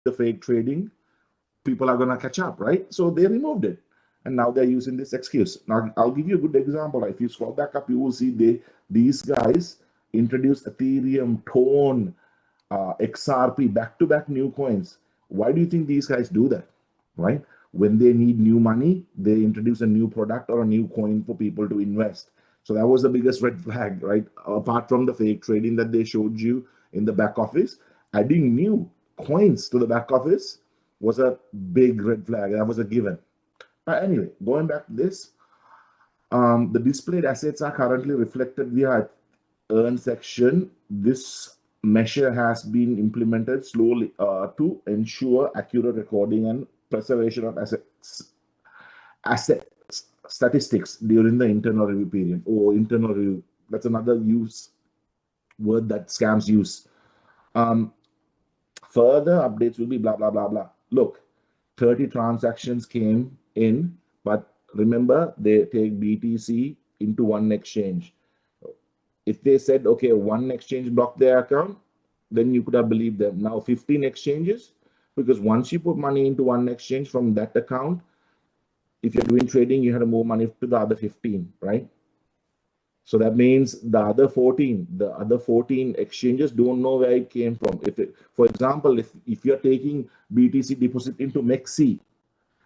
the fake trading, people are going to catch up, right? So they removed it. And now they're using this excuse. Now, I'll give you a good example. If you scroll back up, you will see these guys introduced Ethereum, Tone, XRP, back-to-back new coins. Why do you think these guys do that, right? When they need new money, they introduce a new product or a new coin for people to invest. So that was the biggest red flag, right? Apart from the fake trading that they showed you in the back office, adding new coins to the back office was a big red flag. That was a given. But anyway, going back to this, the displayed assets are currently reflected via earn section. This measure has been implemented slowly to ensure accurate recording and preservation of asset statistics during the internal review period. Or internal review, that's another word that scams use. Further updates will be blah blah blah blah. Look, 30 transactions came in, but remember, they take BTC into one exchange. If they said, okay, one exchange blocked their account, then you could have believed them. Now 15 exchanges, because once you put money into one exchange from that account, if you're doing trading, you have to move money to the other 15, right? So that means the other 14 exchanges don't know where it came from. For example, if you're taking BTC deposit into MEXC,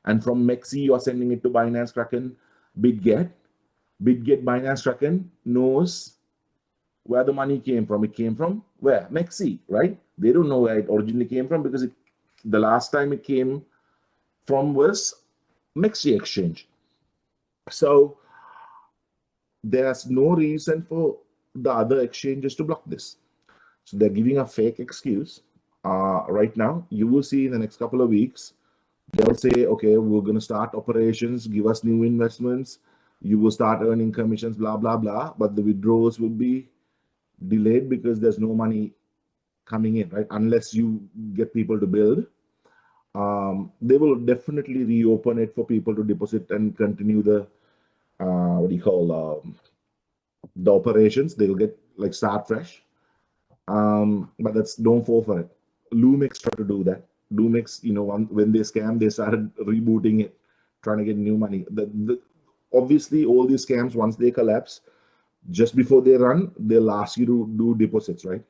and from MEXC you are sending it to Binance, Kraken, BitGet, Binance, Kraken knows where the money came from. It came from where? MEXC, right? They don't know where it originally came from, because the last time it came from was MEXC exchange. So there's no reason for the other exchanges to block this. So they're giving a fake excuse. Right now, you will see in the next couple of weeks, they'll say, okay, we're going to start operations, give us new investments, you will start earning commissions, blah, blah, blah. But the withdrawals will be delayed because there's no money coming in, right? Unless you get people to build. They will definitely reopen it for people to deposit and continue the the operations. They'll get start fresh. But don't fall for it. Lumix tried to do that. Lumix, when they scam, they started rebooting it, trying to get new money. Obviously, all these scams, once they collapse, just before they run, they'll ask you to do deposits, right?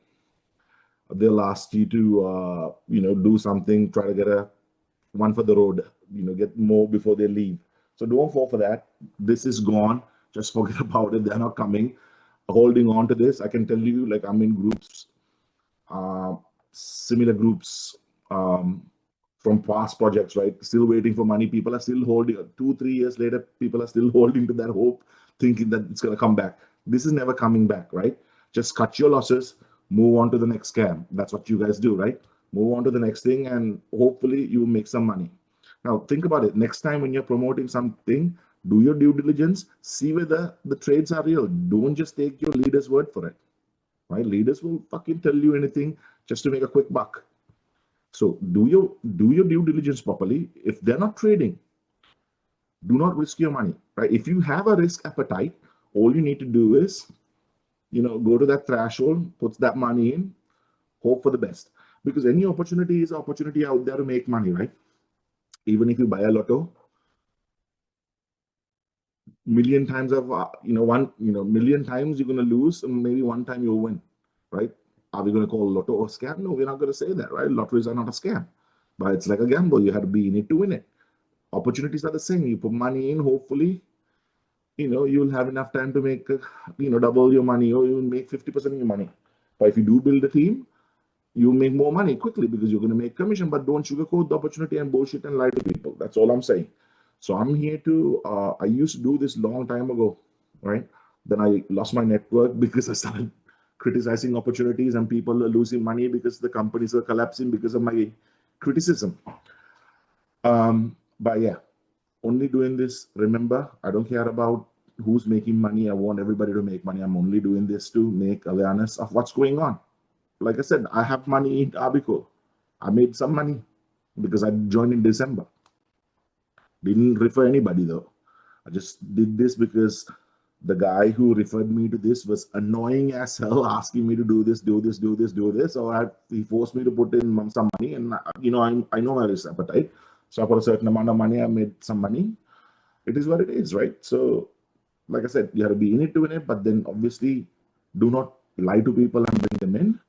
They'll ask you to, do something, try to get one for the road, get more before they leave. So don't fall for that. This is gone. Just forget about it. They're not coming. Holding on to this, I can tell you, I'm in groups, similar groups from past projects, right? Still waiting for money. People are still holding. 2-3 years later, people are still holding to that hope, thinking that it's going to come back. This is never coming back, right? Just cut your losses, move on to the next scam. That's what you guys do, right? Move on to the next thing, and hopefully you make some money. Now, think about it. Next time when you're promoting something, do your due diligence, see whether the trades are real. Don't just take your leader's word for it, right? Leaders will fucking tell you anything just to make a quick buck. So do your due diligence properly. If they're not trading, do not risk your money, right? If you have a risk appetite, all you need to do is, go to that threshold, put that money in, hope for the best. Because any opportunity is an opportunity out there to make money, right? Even if you buy a lotto, million times million times you're going to lose, and maybe one time you'll win, right? Are we going to call lotto a scam? No, we're not going to say that, right? Lotteries are not a scam, but it's like a gamble. You have to be in it to win it. Opportunities are the same. You put money in, hopefully, you'll have enough time to make, double your money, or you'll make 50% of your money. But if you do build a team, you'll make more money quickly because you're going to make commission. But don't sugarcoat the opportunity and bullshit and lie to people. That's all I'm saying. So I'm here to, I used to do this long time ago, right? Then I lost my network because I started criticizing opportunities, and people are losing money because the companies are collapsing because of my criticism. But yeah, only doing this. Remember, I don't care about who's making money. I want everybody to make money. I'm only doing this to make awareness of what's going on. Like I said, I have money in Arbcore. I made some money because I joined in December. Didn't refer anybody though. I just did this because The guy who referred me to this was annoying as hell, asking me to do this, do this, do this, do this. So he forced me to put in some money, and I know my risk appetite. So for a certain amount of money, I made some money. It is what it is, right? So, like I said, you have to be in it to win it, but then obviously do not lie to people and bring them in,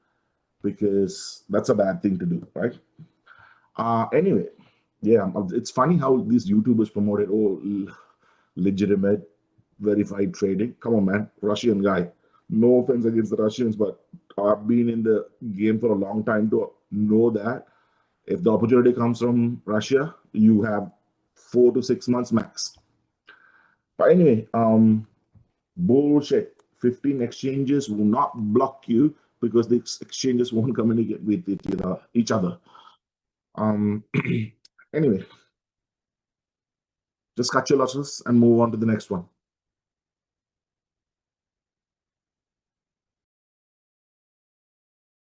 because that's a bad thing to do, right? Anyway, yeah, it's funny how these YouTubers promoted, legitimate, verified trading. Come on, man, Russian guy. No offense against the Russians, but I've been in the game for a long time to know that if the opportunity comes from Russia, you have 4 to 6 months max. But anyway, bullshit. 15 exchanges will not block you because the exchanges won't communicate with each other. Anyway, just cut your losses and move on to the next one.